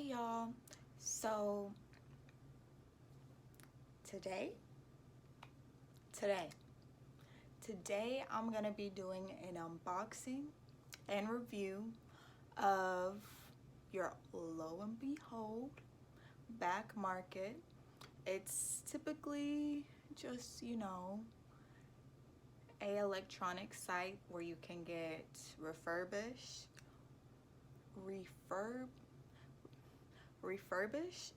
y'all. So today today I'm gonna be doing an unboxing and review of your lo and behold back market. It's typically just, a electronic site where you can get refurbished refurbished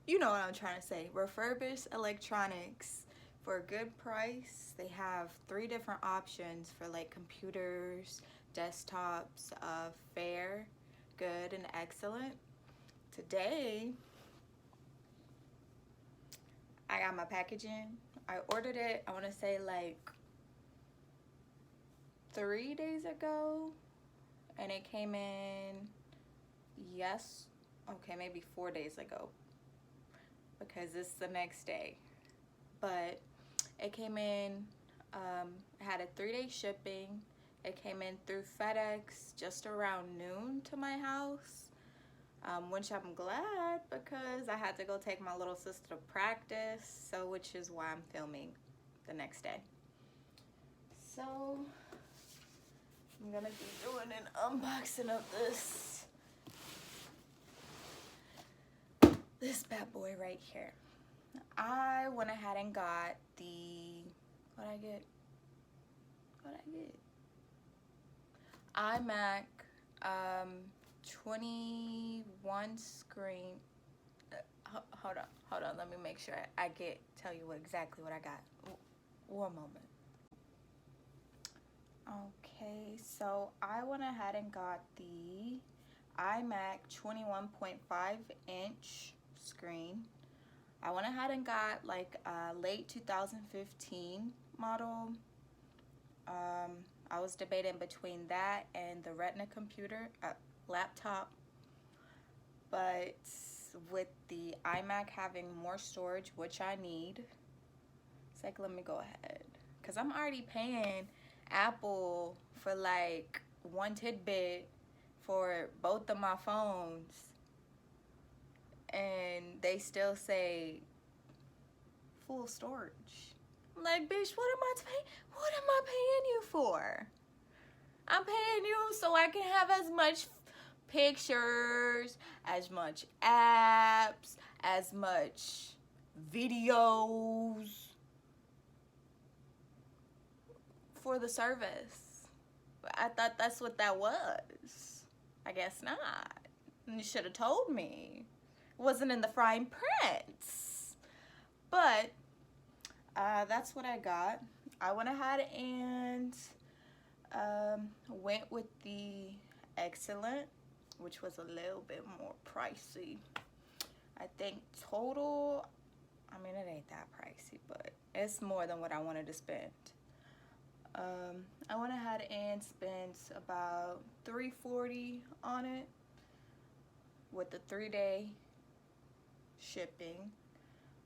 you know what I'm trying to say, refurbished electronics for a good price. They have 3 different options for like computers, desktops, fair, good, and excellent. Today I got my packaging. I ordered it, I want to say like 3 days ago, and it came in, maybe 4 days ago, because it's the next day. But it came in, it had a 3-day shipping. It came in through FedEx just around noon to my house, which I'm glad, because I had to go take my little sister to practice, so which is why I'm filming the next day. So I'm gonna be doing an unboxing of this bad boy right here. I went ahead and got the, what'd I get? Imac 21 screen. Hold on, let me make sure I tell you exactly what I got. One moment. Okay, so I went ahead and got the Imac 21.5-inch screen. I went ahead and got like a late 2015 model. I was debating between that and the Retina computer laptop, but with the iMac having more storage, which I need, it's like, let me go ahead, because I'm already paying Apple for like one tidbit for both of my phones, and they still say full storage. I'm like, bitch, what am I paying you for? I'm paying you so I can have as much pictures, as much apps, as much videos for the service. I thought that's what that was. I guess not. You should have told me. It wasn't in the fine print. But that's what I got. I went ahead and went with the Excellent, which was a little bit more pricey. I think total, I mean, it ain't that pricey, but it's more than what I wanted to spend. I went ahead and spent about $340 on it with the 3-day shipping.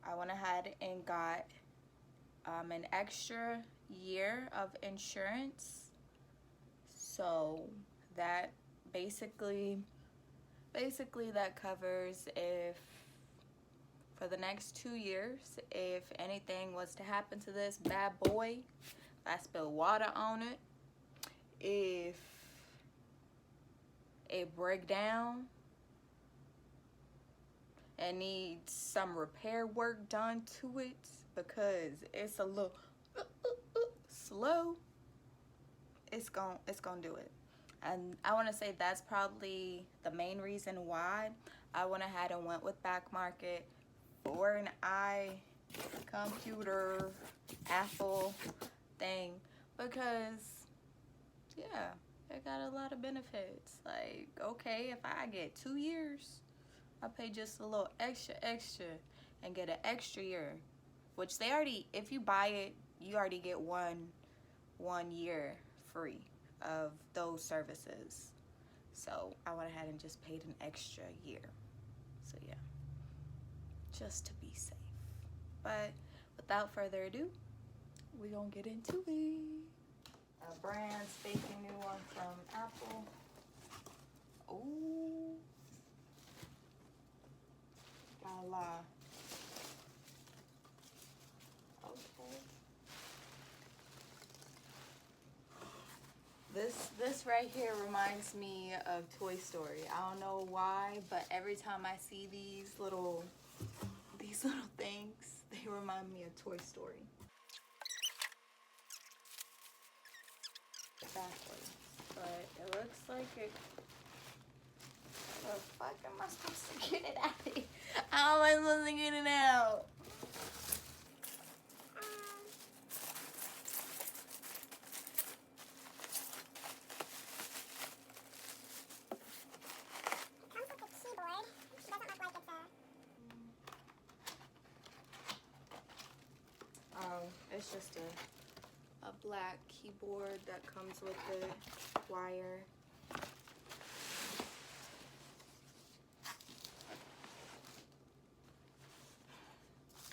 I went ahead and got an extra year of insurance, so that basically that covers if for the next 2 years, if anything was to happen to this bad boy, if I spill water on it, if it break down and needs some repair work done to it because it's a little slow, it's gonna do it. And I want to say that's probably the main reason why I went ahead and went with back market for an computer Apple thing, because yeah, it got a lot of benefits. Like, okay, if I get 2 years, I pay just a little extra and get an extra year, which they already, if you buy it, you already get one year free of those services. So I went ahead and just paid an extra year. So yeah, just to be safe. But without further ado, we're gonna get into it. A brand spanking new one from Apple. Ooh. This right here reminds me of Toy Story. I don't know why, but every time I see these little things, they remind me of Toy Story. Backwards, but it looks like it. How the fuck am I supposed to get it out of here? How am I supposed to get it out? Oh, it's just a black keyboard that comes with the wire.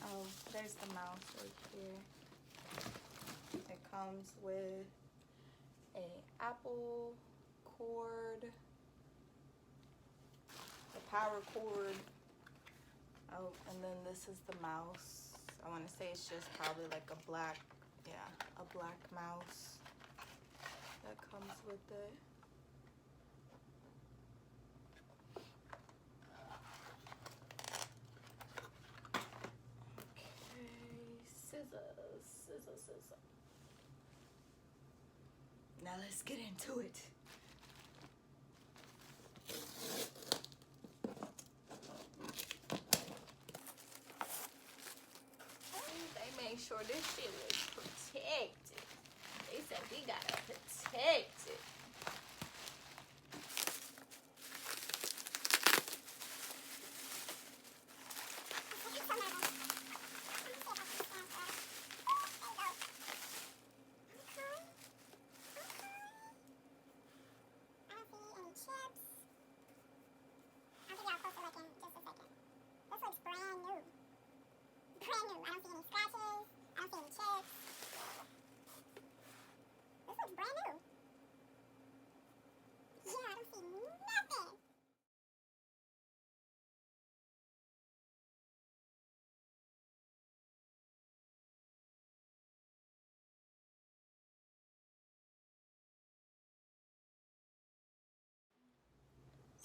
Oh, there's the mouse right here. It comes with a Apple cord, the power cord. Oh, and then this is the mouse. I want to say it's just probably like a black mouse that comes with it. Okay, scissors. Now let's get into it. They made sure this shit was protected. They said we gotta protect it.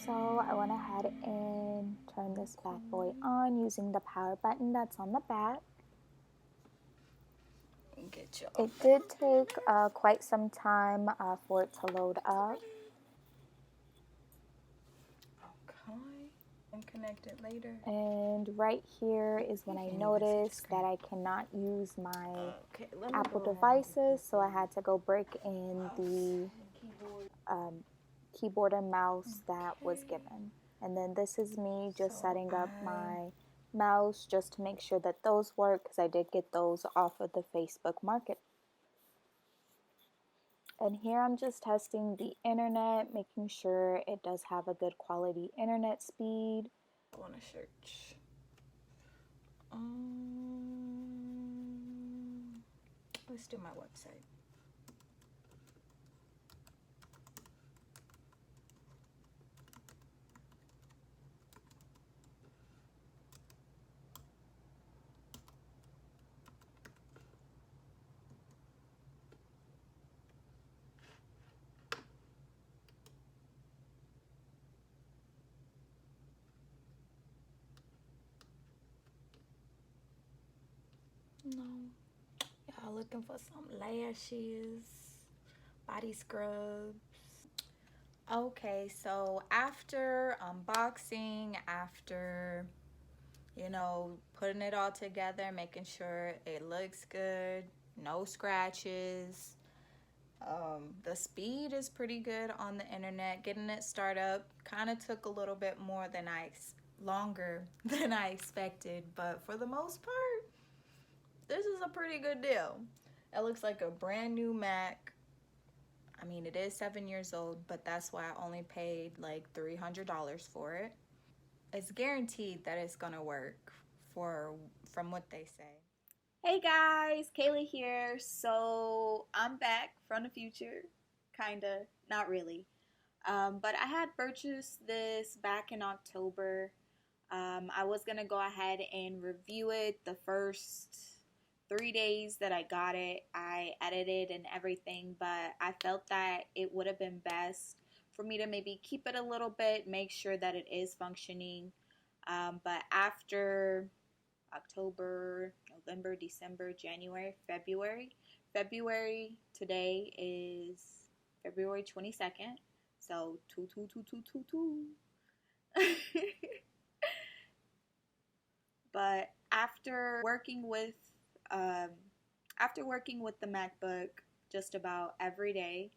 So I went ahead and turned this bad boy on using the power button that's on the back. It did take quite some time for it to load up. Okay, and connect it later. And right here is when I noticed that I cannot use my Apple devices, so I had to go break in the keyboard and mouse that was given. And then this is me just setting up my mouse just to make sure that those work, because I did get those off of the Facebook Market. And here I'm just testing the internet, making sure it does have a good quality internet speed. I want to search. Let's do my website. No. Y'all looking for some lashes, body scrubs. Okay, so after unboxing, after, you know, putting it all together, making sure it looks good, no scratches. The speed is pretty good on the internet. Getting it started up kind of took a little bit longer than I expected, but for the most part, this is a pretty good deal. It looks like a brand new Mac. I mean, it is 7 years old, but that's why I only paid like $300 for it. It's guaranteed that it's gonna work from what they say. Hey guys, Kayla here. So I'm back from the future, kinda, not really. But I had purchased this back in October. I was gonna go ahead and review it the first 3 days that I got it, I edited and everything, but I felt that it would have been best for me to maybe keep it a little bit, make sure that it is functioning. But after October, November, December, January, February today is February 22nd. So, two. But um, after working with the MacBook just about every day,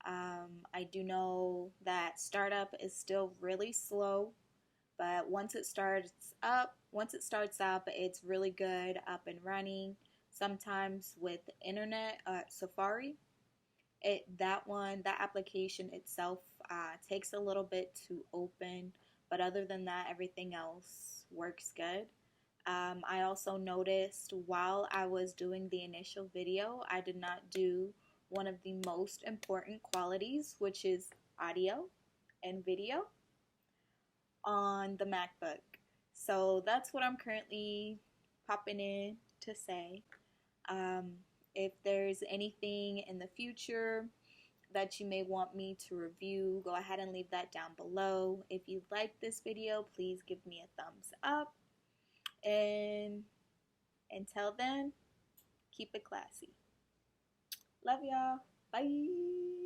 I do know that startup is still really slow, but once it starts up, it's really good up and running. Sometimes with internet, Safari, that application itself takes a little bit to open, but other than that, everything else works good. I also noticed while I was doing the initial video, I did not do one of the most important qualities, which is audio and video on the MacBook. So that's what I'm currently popping in to say. Um, if there's anything in the future that you may want me to review, go ahead and leave that down below. If you like this video, please give me a thumbs up. And until then, keep it classy. Love y'all. Bye.